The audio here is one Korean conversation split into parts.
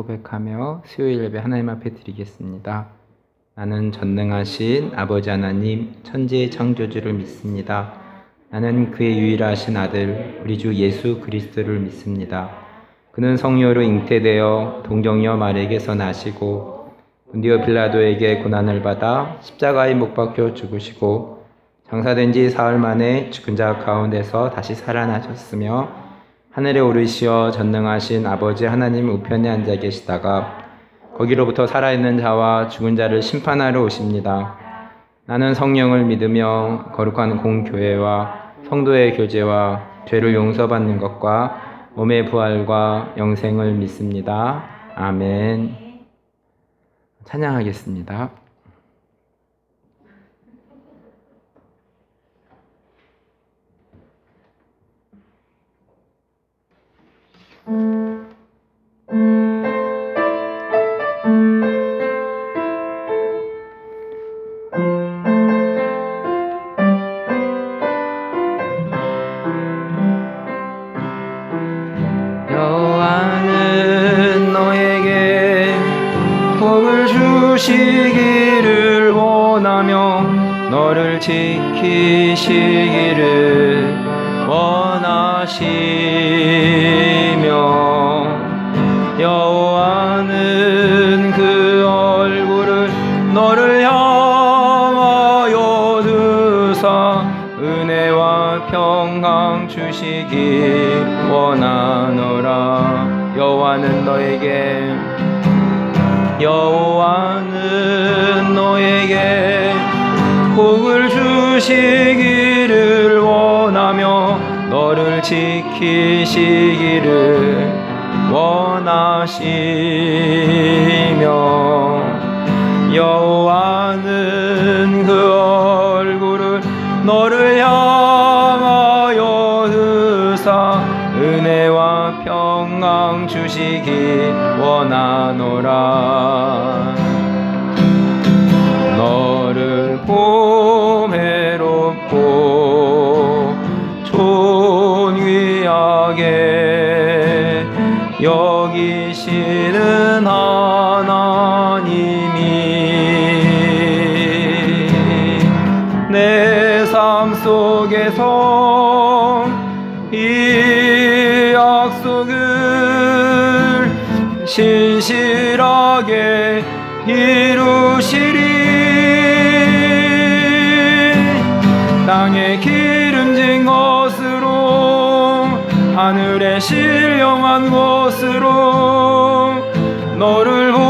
고백하며 수요일 예배 하나님 앞에 드리겠습니다. 나는 전능하신 아버지 하나님 천지의 창조주를 믿습니다. 나는 그의 유일하신 아들 우리 주 예수 그리스도를 믿습니다. 그는 성령으로 잉태되어 동정녀 마리아에게서 나시고 본디오 빌라도에게 고난을 받아 십자가에 못 박혀 죽으시고 장사된 지 사흘 만에 죽은 자 가운데서 다시 살아나셨으며 하늘에 오르시어 전능하신 아버지 하나님 우편에 앉아 계시다가 거기로부터 살아있는 자와 죽은 자를 심판하러 오십니다. 나는 성령을 믿으며 거룩한 공교회와 성도의 교제와 죄를 용서받는 것과 몸의 부활과 영생을 믿습니다. 아멘. 찬양하겠습니다. 여호와는 너에게 복을 주시기를 원하며 너를 지키시기를 원하시며 여호와는 그 얼굴을 너를 향하여 드사 은혜와 평강 주시기 원하노라. 여호와는 너에게 복을 주시기를 원하며 너를 지키시기를 원하시며 여호와는 그 얼굴을 너를 향하여 드사 은혜와 평강 주시기 원하노라. 너를 보배롭고 존귀하게 여기시는 하나님이 내 삶 속에서 이 약속을 신실하게 이루시리. 땅에 기름진 것으로 하늘에 신령한 것으로 너를 복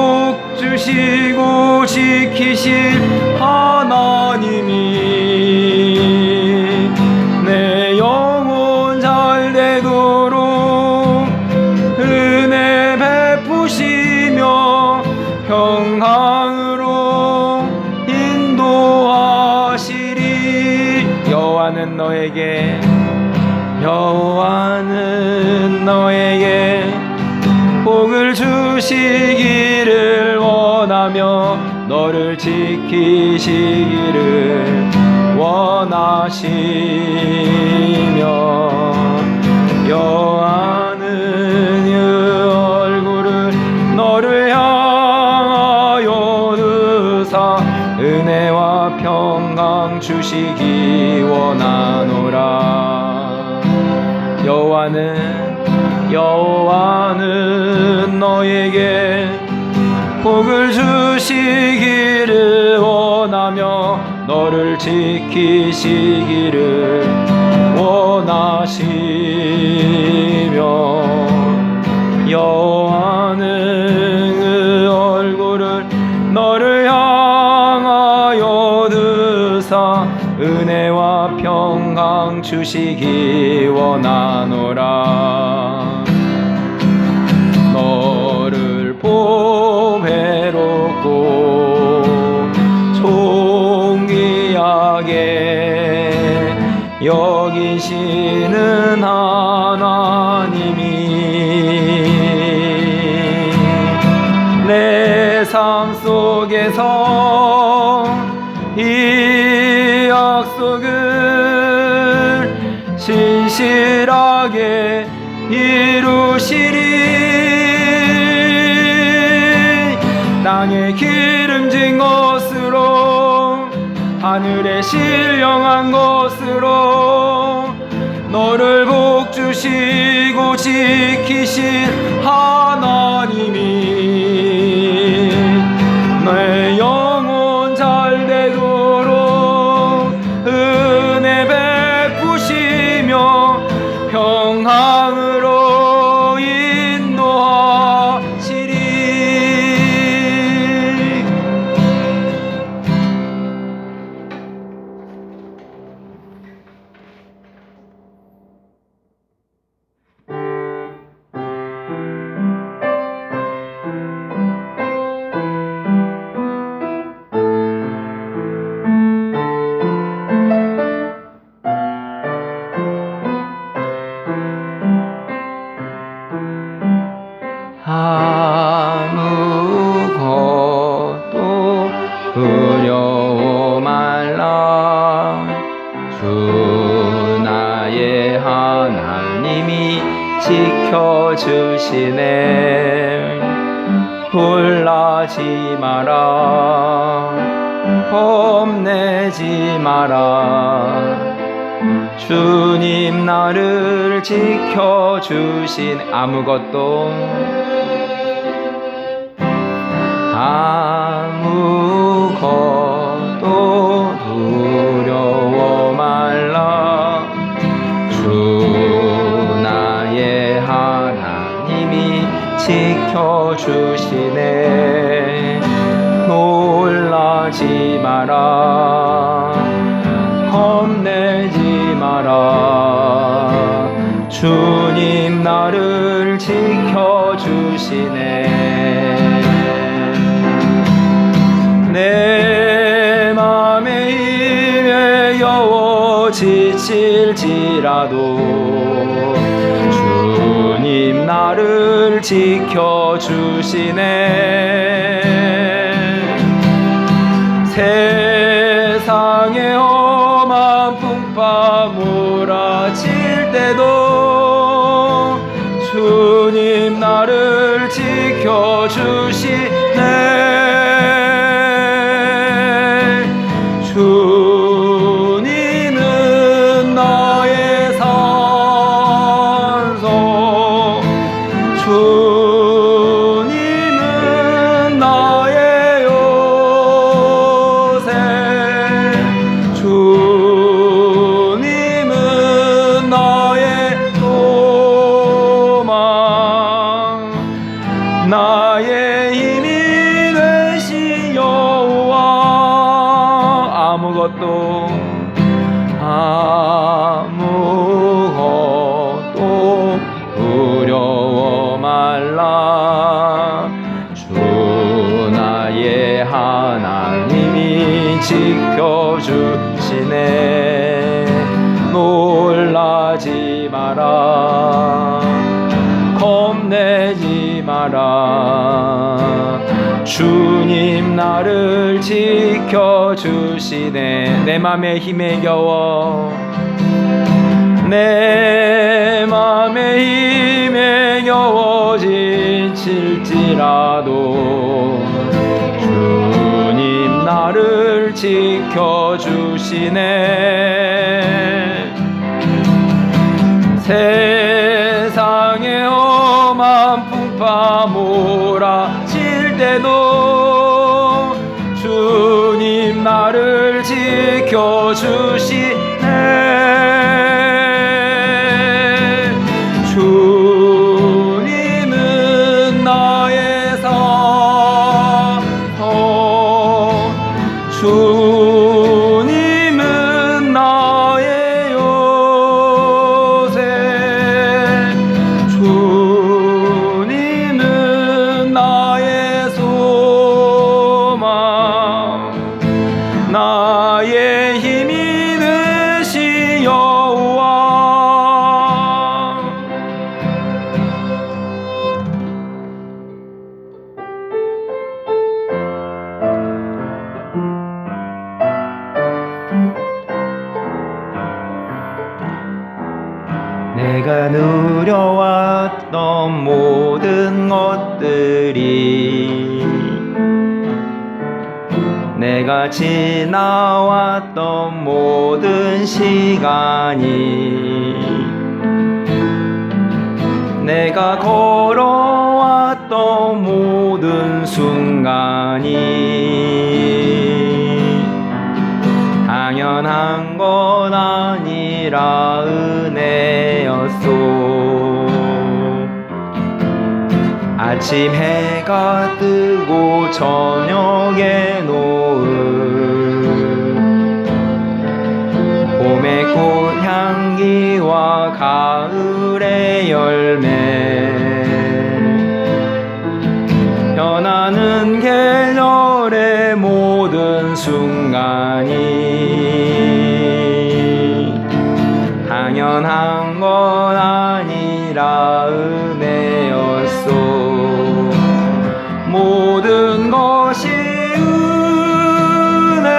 주시고 지키실 하나님이 내 영혼 잘 되도록 은혜 베푸시며 평강으로 인도하시리. 여호와는 너에게 복을 주시기를 원하며 너를 지키시기를 원하시며 여호와는 그 얼굴을 너를 향하여 드사 은혜와 평강 주시기 원하노라. 여호와는 너에게 복을 주시기를 원하며 너를 지키시기를 원하시며 여호와는 그 얼굴을 너를 향하여 드사 은혜와 평강 주시기 원하노라. 너를 보배롭고 존귀하게 여기시는 하나님이 내 삶 속에서 이 약속을 신실하게 이루시리. 땅에 기름진 것으로 하늘에 신령한 것으로 너를 복주시고 지키신 하나님이 내 영혼 잘 되도록 은혜 베푸시며 평강으로 인도하시리. 아무것도 두려워 말라. 주 나의 하나님이 지켜주시네. 놀라지 마라. 겁내지 마라. 주님 나를 지켜주신 아무것도 두려워 말라. 주 나의 하나님이 지켜주시네. 놀라지 마라. 겁내지 마라. 주님 나를 지켜주시네. 내 맘에 힘에 겨워 지칠지라도 주님 나를 지켜주시네. 세상에 험한 풍파 몰아칠 때도 주님 나를 지켜주시네. 주님은 나의 산소, 주님은 나의 요새, 주님은 나의 소망, 나의 힘이 되신 여호와. 아무것도 두려워 말라. 주 나의 하나님이 지켜주시네. 놀라지 마라. 겁내지 마라. 주님 나를 지켜주시네. 내 맘에 힘에 겨워, 내 맘에 힘에 겨워 지칠지라도 주님 나를 지켜주시네. 세상에 험한 풍파 몰아칠 때도 주님 나를 지켜주시네. 주님은 나의 산소, 주님은 나의 요새, 주님은 나의 소망, 나의 힘이 되신 여호와. 내가 누려왔던 모든 것들이 내가 지나왔던 모든 시간이 내가 걸어왔던 모든 순간이 당연한 건 아니라 은혜였소. 아침 해가 뜨고 저녁에 노을 봄의 꽃향기와 가을의 열매 변하는 계절의 모든 순간이 당연한 건 아니라 은혜였소. 모든 것이 은혜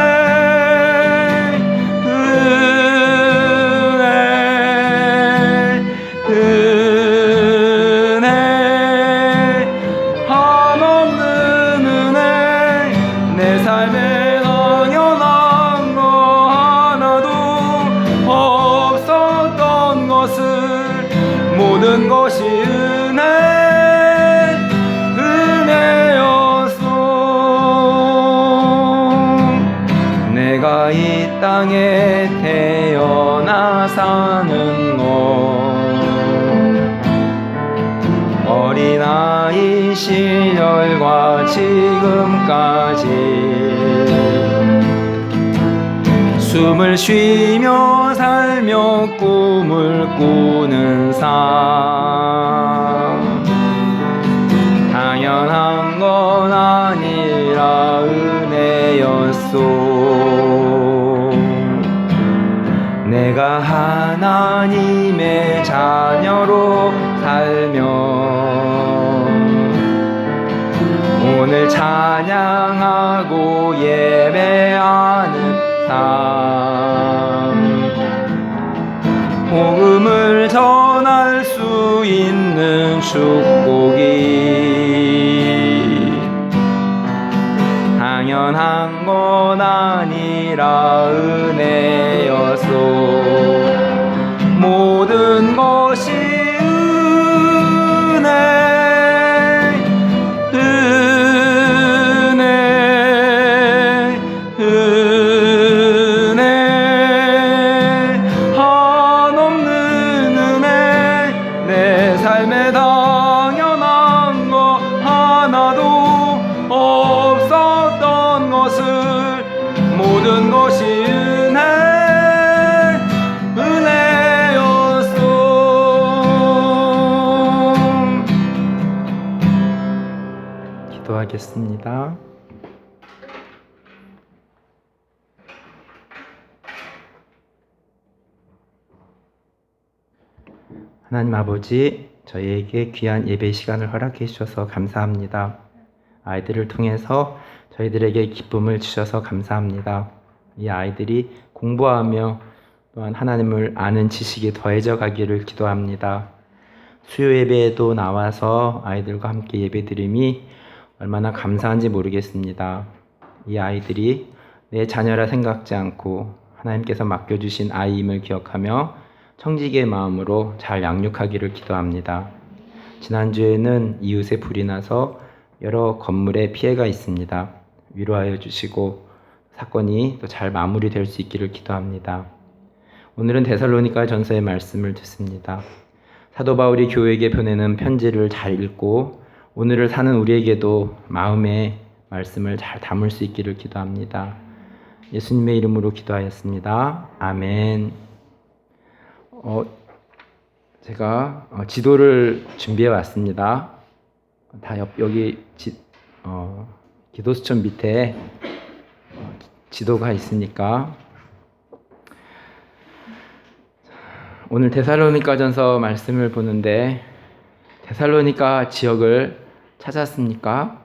한없는 은혜. 내 삶에 당연한 거 하나도 없었던 것을 모든 것이 내가 이 땅에 태어나 사는 것 어린아이 시절과 지금까지 숨을 쉬며 살며 꿈을 꾸는 삶 당연한 건 아니라 은혜였소. 내가 하나님의 자녀로 살며 오늘 찬양하고 예배하는 삶 복음을 전할 수 있는 축복이 당연한 건 아니라 은혜였소. 모든 것이 은혜 한없는 은혜. 내 삶에 당연한 거 하나도 없었던 것을 모든 것이 은혜였소. 기도하겠습니다. 하나님 아버지, 저희에게 귀한 예배 시간을 허락해 주셔서 감사합니다. 아이들을 통해서 저희들에게 기쁨을 주셔서 감사합니다. 이 아이들이 공부하며 또한 하나님을 아는 지식이 더해져 가기를 기도합니다. 수요 예배에도 나와서 아이들과 함께 예배드림이 얼마나 감사한지 모르겠습니다. 이 아이들이 내 자녀라 생각지 않고 하나님께서 맡겨주신 아이임을 기억하며 청지기의 마음으로 잘 양육하기를 기도합니다. 지난주에는 이웃에 불이 나서 여러 건물에 피해가 있습니다. 위로하여 주시고 사건이 또 잘 마무리될 수 있기를 기도합니다. 오늘은 데살로니가 전서의 말씀을 듣습니다. 사도 바울이 교회에게 보내는 편지를 잘 읽고 오늘을 사는 우리에게도 마음의 말씀을 잘 담을 수 있기를 기도합니다. 예수님의 이름으로 기도하였습니다. 아멘. 제가 지도를 준비해 왔습니다. 다 여기 기도수첩 밑에 지도가 있으니까 오늘 데살로니가전서 말씀을 보는데 데살로니가 지역을 찾았습니까?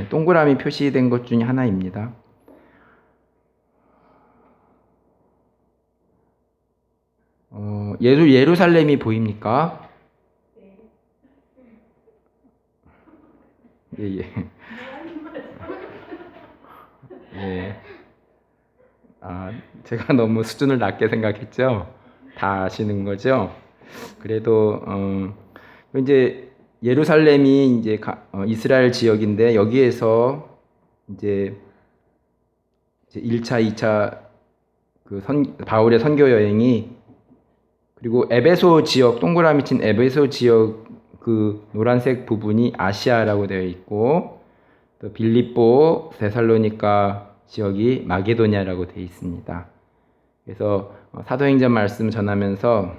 동그라미 표시된 것 중에 하나입니다. 예루살렘이 보입니까? 예. 예. 제가 너무 수준을 낮게 생각했죠? 다 아시는 거죠? 그래도 이제 예루살렘이 이제 이스라엘 지역인데 여기에서 이제 1차, 2차 바울의 선교 여행이 그리고 에베소 지역 동그라미 친 에베소 지역 그 노란색 부분이 아시아라고 되어 있고 또 빌립보, 데살로니가 지역이 마게도냐라고 되어 있습니다. 그래서 사도행전 말씀 전하면서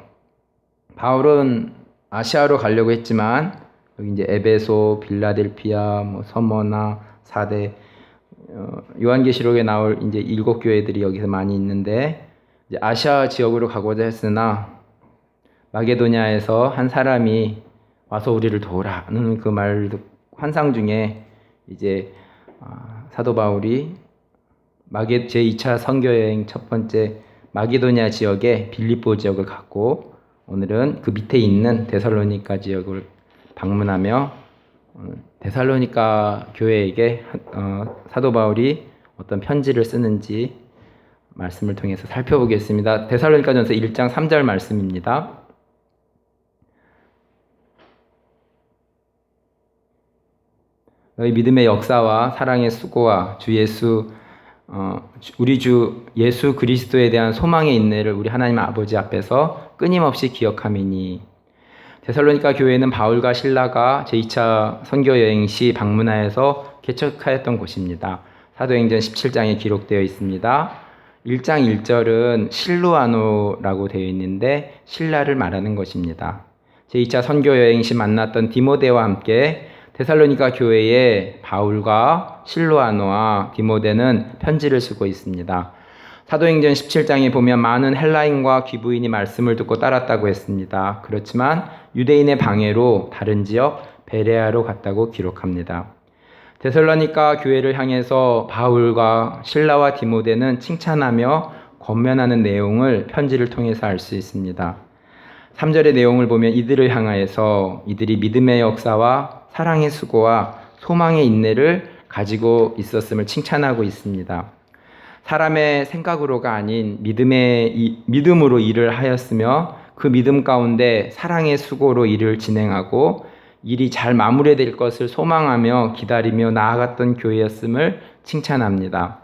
바울은 아시아로 가려고 했지만 여기 이제 에베소, 빌라델피아, 서머나, 사대 요한계시록에 나올 이제 7교회들이 여기서 많이 있는데 이제 아시아 지역으로 가고자 했으나 마게도냐에서 한 사람이 와서 우리를 도우라는 그 말 환상 중에 이제 사도 바울이 제2차 선교 여행 첫 번째 마게도냐 지역에 빌립보 지역을 갔고 오늘은 그 밑에 있는 데살로니가 지역을 방문하며 데살로니가 교회에게 사도 바울이 어떤 편지를 쓰는지 말씀을 통해서 살펴보겠습니다. 데살로니가전서 1장 3절 말씀입니다. 너희 믿음의 역사와 사랑의 수고와 우리 주 예수 그리스도에 대한 소망의 인내를 우리 하나님 아버지 앞에서 끊임없이 기억함이니. 데살로니가 교회는 바울과 실라가 제2차 선교 여행 시 방문하여서 개척하였던 곳입니다. 사도행전 17장에 기록되어 있습니다. 1장 1절은 실루아노라고 되어 있는데 신라를 말하는 것입니다. 제2차 선교 여행 시 만났던 디모데와 함께 데살로니가 교회에 바울과 실루아노와 디모데는 편지를 쓰고 있습니다. 사도행전 17장에 보면 많은 헬라인과 귀부인이 말씀을 듣고 따랐다고 했습니다. 그렇지만 유대인의 방해로 다른 지역 베레아로 갔다고 기록합니다. 데살로니가 교회를 향해서 바울과 실라와 디모데는 칭찬하며 권면하는 내용을 편지를 통해서 알 수 있습니다. 3절의 내용을 보면 이들을 향하여서 이들이 믿음의 역사와 사랑의 수고와 소망의 인내를 가지고 있었음을 칭찬하고 있습니다. 사람의 생각으로가 아닌 믿음으로 일을 하였으며 그 믿음 가운데 사랑의 수고로 일을 진행하고 일이 잘 마무리될 것을 소망하며 기다리며 나아갔던 교회였음을 칭찬합니다.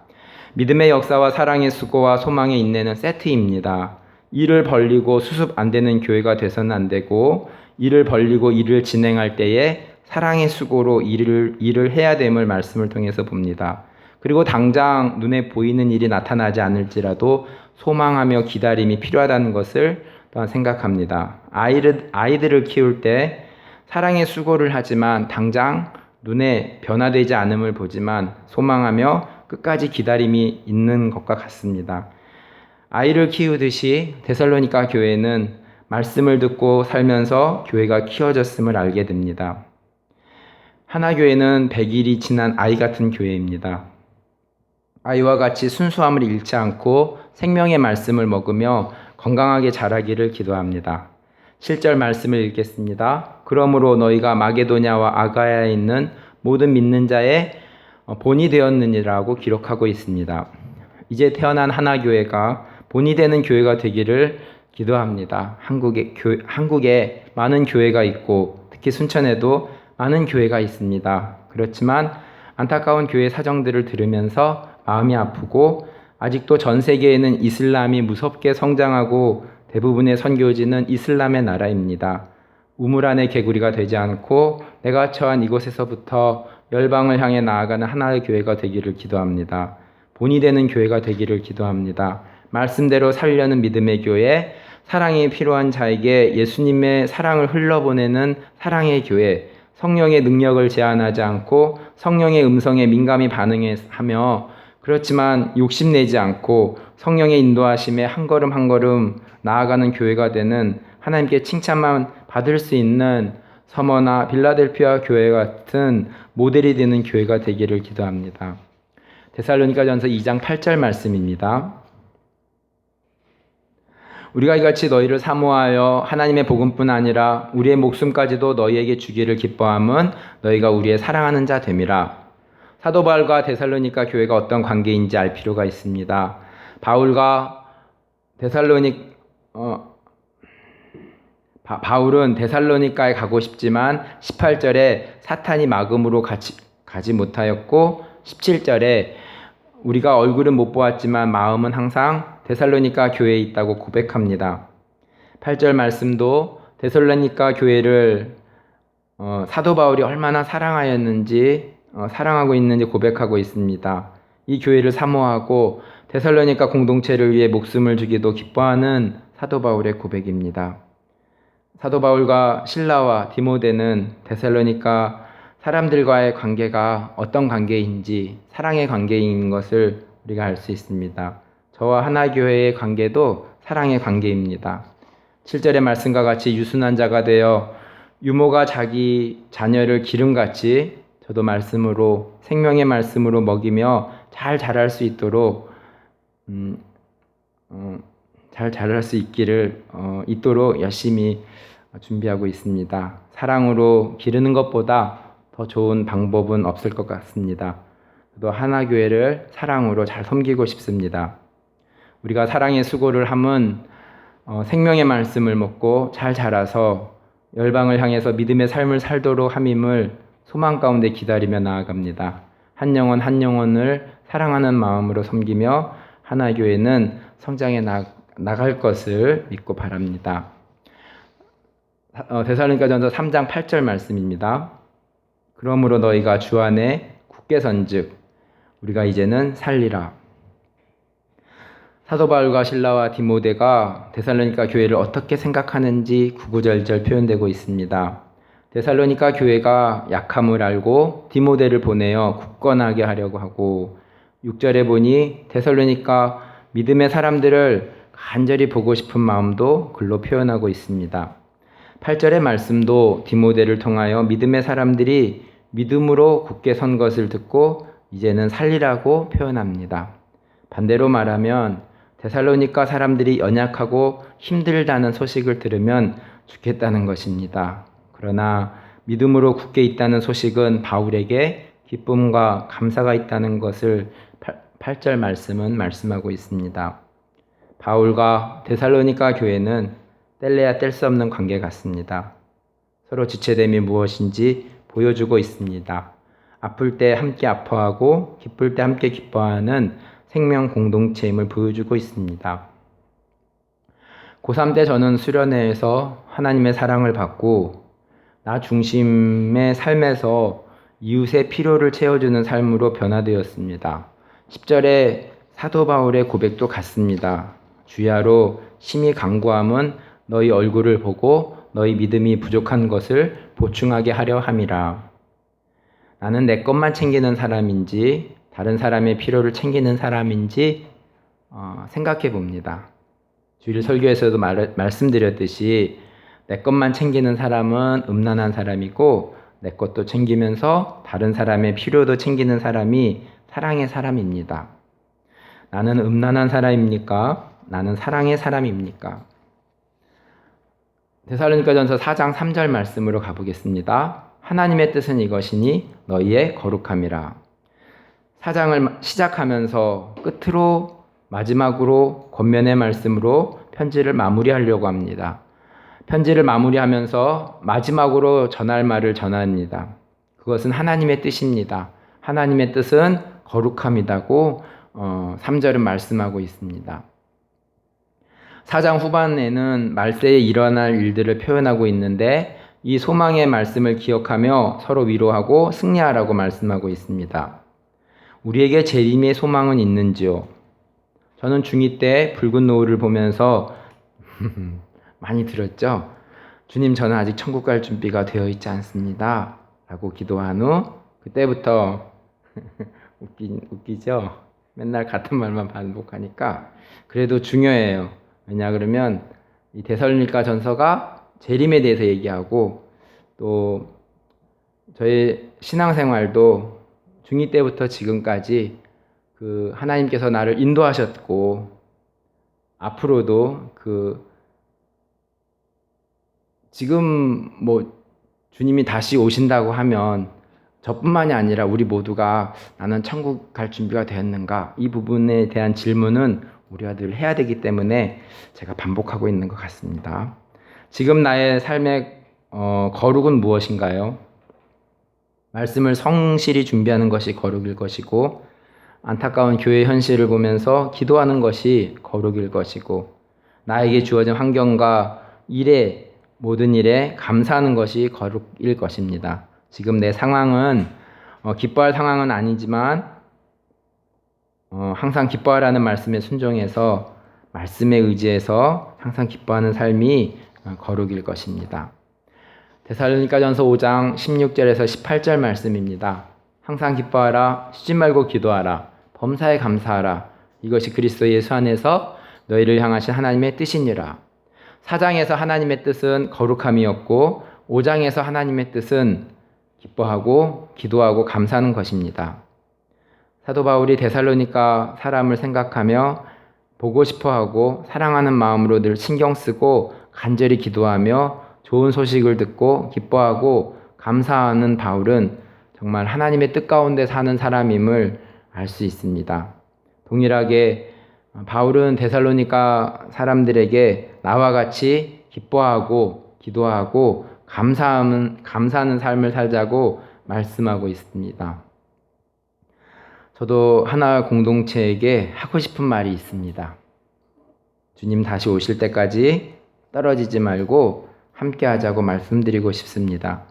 믿음의 역사와 사랑의 수고와 소망의 인내는 세트입니다. 일을 벌리고 수습 안 되는 교회가 돼서는 안 되고 일을 벌리고 일을 진행할 때에 사랑의 수고로 일을 해야 됨을 말씀을 통해서 봅니다. 그리고 당장 눈에 보이는 일이 나타나지 않을지라도 소망하며 기다림이 필요하다는 것을 또한 생각합니다. 아이들을 키울 때 사랑의 수고를 하지만 당장 눈에 변화되지 않음을 보지만 소망하며 끝까지 기다림이 있는 것과 같습니다. 아이를 키우듯이 데살로니가 교회는 말씀을 듣고 살면서 교회가 키워졌음을 알게 됩니다. 하나교회는 100일이 지난 아이 같은 교회입니다. 아이와 같이 순수함을 잃지 않고 생명의 말씀을 먹으며 건강하게 자라기를 기도합니다. 7절 말씀을 읽겠습니다. 그러므로 너희가 마게도냐와 아가야에 있는 모든 믿는 자의 본이 되었느니라고 기록하고 있습니다. 이제 태어난 하나교회가 본이 되는 교회가 되기를 기도합니다. 한국에 많은 교회가 있고 특히 순천에도 많은 교회가 있습니다. 그렇지만 안타까운 교회 사정들을 들으면서 마음이 아프고 아직도 전 세계에는 이슬람이 무섭게 성장하고 대부분의 선교지는 이슬람의 나라입니다. 우물 안의 개구리가 되지 않고 내가 처한 이곳에서부터 열방을 향해 나아가는 하나의 교회가 되기를 기도합니다. 본이 되는 교회가 되기를 기도합니다. 말씀대로 살려는 믿음의 교회, 사랑이 필요한 자에게 예수님의 사랑을 흘러보내는 사랑의 교회, 성령의 능력을 제한하지 않고 성령의 음성에 민감히 반응하며 그렇지만 욕심내지 않고 성령의 인도하심에 한 걸음 한 걸음 나아가는 교회가 되는 하나님께 칭찬만 받을 수 있는 서머나 빌라델피아 교회 같은 모델이 되는 교회가 되기를 기도합니다. 데살로니가전서 2장 8절 말씀입니다. 우리가 이같이 너희를 사모하여 하나님의 복음뿐 아니라 우리의 목숨까지도 너희에게 주기를 기뻐함은 너희가 우리의 사랑하는 자 됨이라. 사도 바울과 데살로니가 교회가 어떤 관계인지 알 필요가 있습니다. 바울과 바울은 데살로니가에 가고 싶지만 18절에 사탄이 막음으로 가지 못하였고 17절에 우리가 얼굴은 못 보았지만 마음은 항상 데살로니가 교회에 있다고 고백합니다. 8절 말씀도 데살로니가 교회를 사도 바울이 얼마나 사랑하고 있는지 고백하고 있습니다. 이 교회를 사모하고 데살로니가 공동체를 위해 목숨을 주기도 기뻐하는 사도 바울의 고백입니다. 사도 바울과 실라와 디모데는 데살로니가 사람들과의 관계가 어떤 관계인지 사랑의 관계인 것을 우리가 알 수 있습니다. 저와 하나교회의 관계도 사랑의 관계입니다. 7절의 말씀과 같이 유순한 자가 되어 유모가 자기 자녀를 기름같이 저도 말씀으로 생명의 말씀으로 먹이며 잘 자랄 수 있도록 있도록 열심히 준비하고 있습니다. 사랑으로 기르는 것보다 더 좋은 방법은 없을 것 같습니다. 또 하나교회를 사랑으로 잘 섬기고 싶습니다. 우리가 사랑의 수고를 함은 생명의 말씀을 먹고 잘 자라서 열방을 향해서 믿음의 삶을 살도록 함임을 소망 가운데 기다리며 나아갑니다. 한 영혼 한 영혼을 사랑하는 마음으로 섬기며 하나교회는 성장해 나갈 것을 믿고 바랍니다. 데살로니가전서 3장 8절 말씀입니다. 그러므로 너희가 주 안에 굳게 선즉 우리가 이제는 살리라. 사도 바울과 실라와 디모데가 데살로니가 교회를 어떻게 생각하는지 구구절절 표현되고 있습니다. 데살로니가 교회가 약함을 알고 디모데를 보내어 굳건하게 하려고 하고 6절에 보니 데살로니가 믿음의 사람들을 간절히 보고 싶은 마음도 글로 표현하고 있습니다. 8절의 말씀도 디모데를 통하여 믿음의 사람들이 믿음으로 굳게 선 것을 듣고 이제는 살리라고 표현합니다. 반대로 말하면 데살로니가 사람들이 연약하고 힘들다는 소식을 들으면 죽겠다는 것입니다. 그러나 믿음으로 굳게 있다는 소식은 바울에게 기쁨과 감사가 있다는 것을 8절 말씀은 말씀하고 있습니다. 바울과 데살로니가 교회는 뗄래야 뗄 수 없는 관계 같습니다. 서로 지체됨이 무엇인지 보여주고 있습니다. 아플 때 함께 아파하고 기쁠 때 함께 기뻐하는 생명 공동체임을 보여주고 있습니다. 고3 때 저는 수련회에서 하나님의 사랑을 받고 나 중심의 삶에서 이웃의 필요를 채워주는 삶으로 변화되었습니다. 10절에 사도 바울의 고백도 같습니다. 주야로 심히 간구함은 너희 얼굴을 보고 너희 믿음이 부족한 것을 보충하게 하려 함이라. 나는 내 것만 챙기는 사람인지 다른 사람의 필요를 챙기는 사람인지 생각해 봅니다. 주일 설교에서도 말씀드렸듯이 내 것만 챙기는 사람은 음란한 사람이고 내 것도 챙기면서 다른 사람의 필요도 챙기는 사람이 사랑의 사람입니다. 나는 음란한 사람입니까? 나는 사랑의 사람입니까? 데살로니가전서 4장 3절 말씀으로 가보겠습니다. 하나님의 뜻은 이것이니 너희의 거룩함이라. 4장을 시작하면서 끝으로 마지막으로 권면의 말씀으로 편지를 마무리하려고 합니다. 편지를 마무리하면서 마지막으로 전할 말을 전합니다. 그것은 하나님의 뜻입니다. 하나님의 뜻은 거룩함이라고 3절은 말씀하고 있습니다. 4장 후반에는 말세에 일어날 일들을 표현하고 있는데 이 소망의 말씀을 기억하며 서로 위로하고 승리하라고 말씀하고 있습니다. 우리에게 재림의 소망은 있는지요? 저는 중2 때 붉은 노을을 보면서 많이 들었죠? 주님, 저는 아직 천국 갈 준비가 되어 있지 않습니다. 라고 기도한 후 그때부터 웃기죠? 맨날 같은 말만 반복하니까 그래도 중요해요. 왜냐 그러면 이 데살로니가 전서가 재림에 대해서 얘기하고 또 저의 신앙생활도 중2 때부터 지금까지 그 하나님께서 나를 인도하셨고 앞으로도 지금 주님이 다시 오신다고 하면 저뿐만이 아니라 우리 모두가 나는 천국 갈 준비가 되었는가? 이 부분에 대한 질문은 우리가 늘 해야 되기 때문에 제가 반복하고 있는 것 같습니다. 지금 나의 삶의 거룩은 무엇인가요? 말씀을 성실히 준비하는 것이 거룩일 것이고, 안타까운 교회 현실을 보면서 기도하는 것이 거룩일 것이고, 나에게 주어진 환경과 모든 일에 감사하는 것이 거룩일 것입니다. 지금 내 상황은 기뻐할 상황은 아니지만 항상 기뻐하라는 말씀에 순종해서 말씀에 의지해서 항상 기뻐하는 삶이 거룩일 것입니다. 데살로니가전서 5장 16절에서 18절 말씀입니다. 항상 기뻐하라, 쉬지 말고 기도하라, 범사에 감사하라. 이것이 그리스도 예수 안에서 너희를 향하신 하나님의 뜻이니라. 4장에서 하나님의 뜻은 거룩함이었고 5장에서 하나님의 뜻은 기뻐하고 기도하고 감사하는 것입니다. 사도 바울이 데살로니가 사람을 생각하며 보고 싶어하고 사랑하는 마음으로 늘 신경 쓰고 간절히 기도하며 좋은 소식을 듣고 기뻐하고 감사하는 바울은 정말 하나님의 뜻 가운데 사는 사람임을 알 수 있습니다. 동일하게 바울은 데살로니가 사람들에게 나와 같이 기뻐하고 기도하고 감사하는 삶을 살자고 말씀하고 있습니다. 저도 하나 공동체에게 하고 싶은 말이 있습니다. 주님 다시 오실 때까지 떨어지지 말고 함께 하자고 말씀드리고 싶습니다.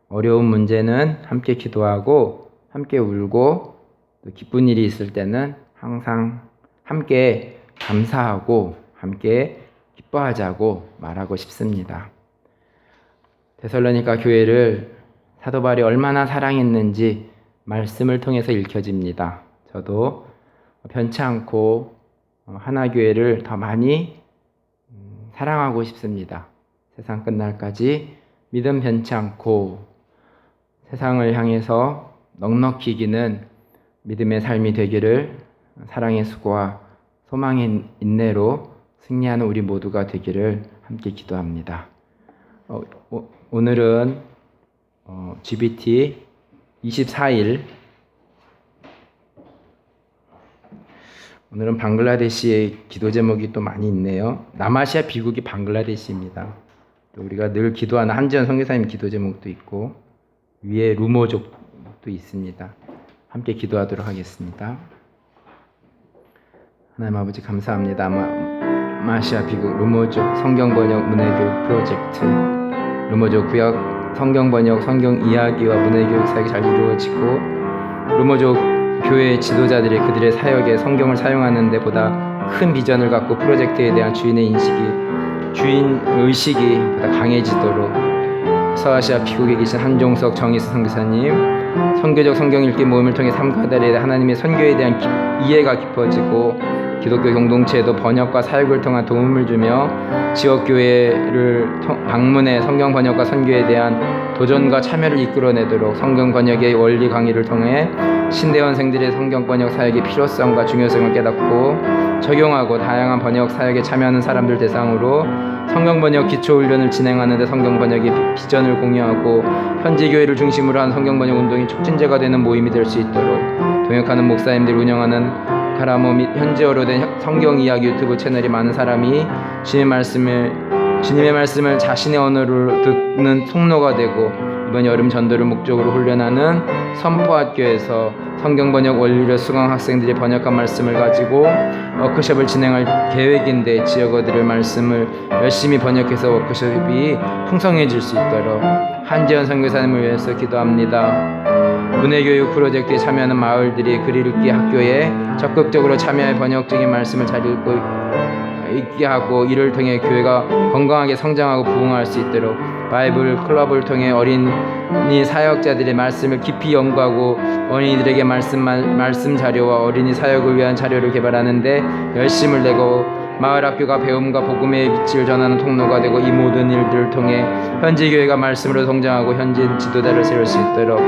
어려운 문제는 함께 기도하고 함께 울고 또 기쁜 일이 있을 때는 항상 함께 감사하고 함께 기뻐하자고 말하고 싶습니다. 데살로니가 교회를 사도 바울이 얼마나 사랑했는지 말씀을 통해서 읽혀집니다. 저도 변치 않고 하나교회를 더 많이 사랑하고 싶습니다. 세상 끝날까지 믿음 변치 않고 세상을 향해서 넉넉히 이기는 믿음의 삶이 되기를, 사랑의 수고와 소망의 인내로 승리하는 우리 모두가 되기를 함께 기도합니다. 오늘은 GBT 24일, 오늘은 방글라데시의 기도 제목이 또 많이 있네요. 남아시아 비국이 방글라데시입니다. 또 우리가 늘 기도하는 한지연 선교사님 기도 제목도 있고 위에 루모족도 있습니다. 함께 기도하도록 하겠습니다. 하나님 아버지 감사합니다. 남아시아 비국 루모족 성경번역 문해교육 프로젝트, 루모족 구역 성경번역, 성경 이야기와 문해교육 사역이 잘 이루어지고 루모족 교회 지도자들이 그들의 사역에 성경을 사용하는 데보다 큰 비전을 갖고 프로젝트에 대한 주인의식이 보다 강해지도록 서아시아 비국에 계신 한종석 정희수 선교사님, 선교적 성경 읽기 모임을 통해 삶과 달에 하나님의 선교에 대한 이해가 깊어지고 기독교 공동체에도 번역과 사역을 통한 도움을 주며 지역교회를 방문해 성경 번역과 선교에 대한 도전과 참여를 이끌어내도록 성경 번역의 원리 강의를 통해 신대원생들의 성경 번역 사역의 필요성과 중요성을 깨닫고 적용하고 다양한 번역 사역에 참여하는 사람들 대상으로 성경 번역 기초훈련을 진행하는 데 성경 번역의 비전을 공유하고 현지 교회를 중심으로 한 성경 번역 운동이 촉진제가 되는 모임이 될 수 있도록 동역하는 목사님들이 운영하는 카라모 및 현지어로 된 성경 이야기 유튜브 채널이 많은 사람이 주님의 말씀을 자신의 언어로 듣는 통로가 되고 이번 여름 전도를 목적으로 훈련하는 선포학교에서 성경 번역 원리를 수강 학생들이 번역한 말씀을 가지고 워크숍을 진행할 계획인데 지역어들의 말씀을 열심히 번역해서 워크숍이 풍성해질 수 있도록 한지연 선교사님을 위해서 기도합니다. 문해교육 프로젝트에 참여하는 마을들이 글 읽기 학교에 적극적으로 참여해 번역적인 말씀을 잘 읽게 하고 이를 통해 교회가 건강하게 성장하고 부흥할 수 있도록 바이블 클럽을 통해 어린이 사역자들의 말씀을 깊이 연구하고 어린이들에게 말씀 자료와 어린이 사역을 위한 자료를 개발하는데 열심을 내고 마을 학교가 배움과 복음의 빛을 전하는 통로가 되고 이 모든 일들을 통해 현지 교회가 말씀으로 성장하고 현지 지도자를 세울 수 있도록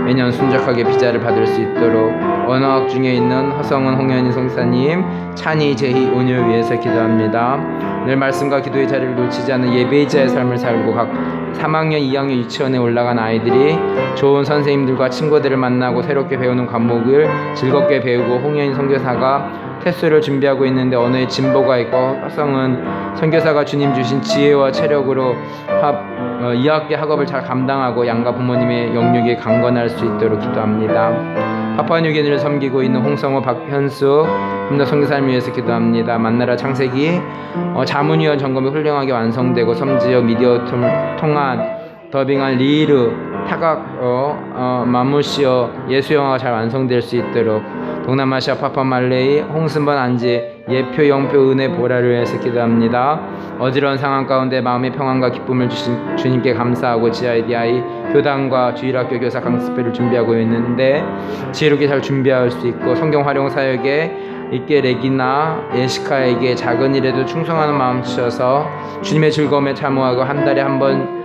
매년 순적하게 비자를 받을 수 있도록 언어학 중에 있는 허성은 홍현희 성사님, 찬희, 제희, 온유를 위해서 기도합니다. 늘 말씀과 기도의 자리를 놓치지 않는 예배자의 삶을 살고 각 3학년, 2학년 유치원에 올라간 아이들이 좋은 선생님들과 친구들을 만나고 새롭게 배우는 과목을 즐겁게 배우고 홍현인 선교사가 테스트를 준비하고 있는데 언어에 진보가 있고 화성은 선교사가 주님 주신 지혜와 체력으로 2학기 학업을 잘 감당하고 양가 부모님의 영육에 강건할 수 있도록 기도합니다. 파푸아뉴기니를 섬기고 있는 홍성호, 박현수 홈더 선교사님을 위해서 기도합니다. 만나라 창세기 자문위원 점검이 훌륭하게 완성되고 섬지역 미디어 통한 더빙한 리르 타각 마무시어 예수영화가 잘 완성될 수 있도록 동남아시아 파푸아말레이 홍승번 안지 예표 영표 은혜 보라를 위해서 기도합니다. 어지러운 상황 가운데 마음의 평안과 기쁨을 주신 주님께 감사하고 GIDI 교단과 주일학교 교사 강습회를 준비하고 있는데 지혜롭게 잘 준비할 수 있고 성경 활용 사역에 있게 레기나 예시카에게 작은 일에도 충성하는 마음 주셔서 주님의 즐거움에 참여하고 한 달에 한 번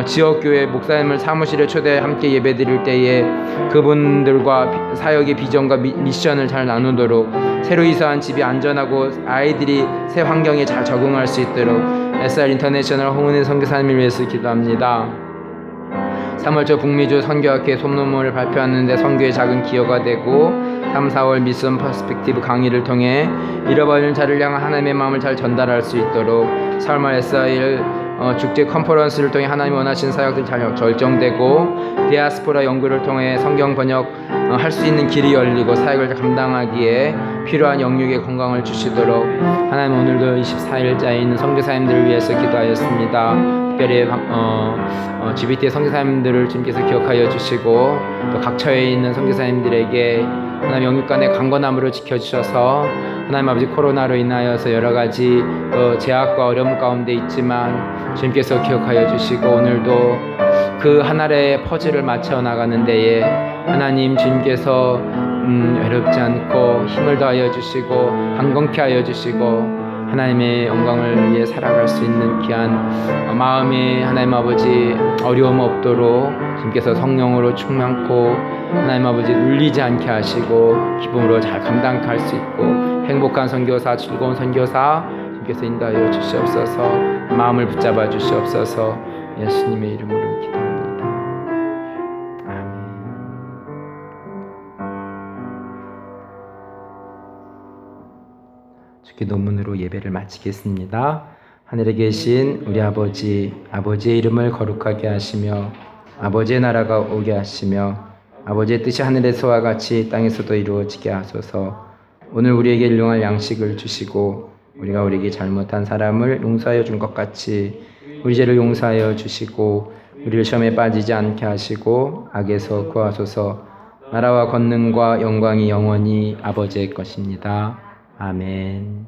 지역교회 목사님을 사무실에 초대해 함께 예배드릴 때에 그분들과 사역의 비전과 미션을 잘 나누도록 새로 이사한 집이 안전하고 아이들이 새 환경에 잘 적응할 수 있도록 SR 인터내셔널 홍은혜 선교사님을 위해서 기도합니다. 3월초 북미주 선교학회 소논문을 발표하는데 선교의 작은 기여가 되고 3, 4월 미션 퍼스펙티브 강의를 통해 잃어버린 자를 향한 하나님의 마음을 잘 전달할 수 있도록 4월 말 SR 축제 컨퍼런스를 통해 하나님 원하시는 사역들 잘 결정되고 디아스포라 연구를 통해 성경 번역 할 수 있는 길이 열리고 사역을 감당하기에 필요한 영육의 건강을 주시도록 하나님 오늘도 24일자에 있는 선교사님들을 위해서 기도하였습니다. 특별히 GBT의 선교사님들을 주님께서 기억하여 주시고 또 각처에 있는 선교사님들에게 하나님 영육간의 강건함으로 지켜주셔서 하나님 아버지 코로나로 인하여서 여러 가지 또 제약과 어려움 가운데 있지만 주님께서 기억하여 주시고 오늘도 그 하나의 퍼즐을 맞춰 나가는 데에 하나님 주님께서 외롭지 않고 힘을 더하여 주시고 강건케 하여 주시고 하나님의 영광을 위해 살아갈 수 있는 귀한 마음에 하나님 아버지 어려움 없도록 주님께서 성령으로 충만코 하나님 아버지 눌리지 않게 하시고 기쁨으로 잘 감당할 수 있고 행복한 선교사 즐거운 선교사 주님께서 인도하여 주시옵소서. 마음을 붙잡아 주시옵소서. 예수님의 이름으로 기도합니다. 아멘. 주께 논문으로 예배를 마치겠습니다. 하늘에 계신 우리 아버지, 아버지의 이름을 거룩하게 하시며 아버지의 나라가 오게 하시며 아버지의 뜻이 하늘에서와 같이 땅에서도 이루어지게 하소서. 오늘 우리에게 일용할 양식을 주시고 우리가 우리에게 잘못한 사람을 용서하여 준 것 같이 우리 죄를 용서하여 주시고 우리를 시험에 빠지지 않게 하시고 악에서 구하소서. 나라와 권능과 영광이 영원히 아버지의 것입니다. 아멘.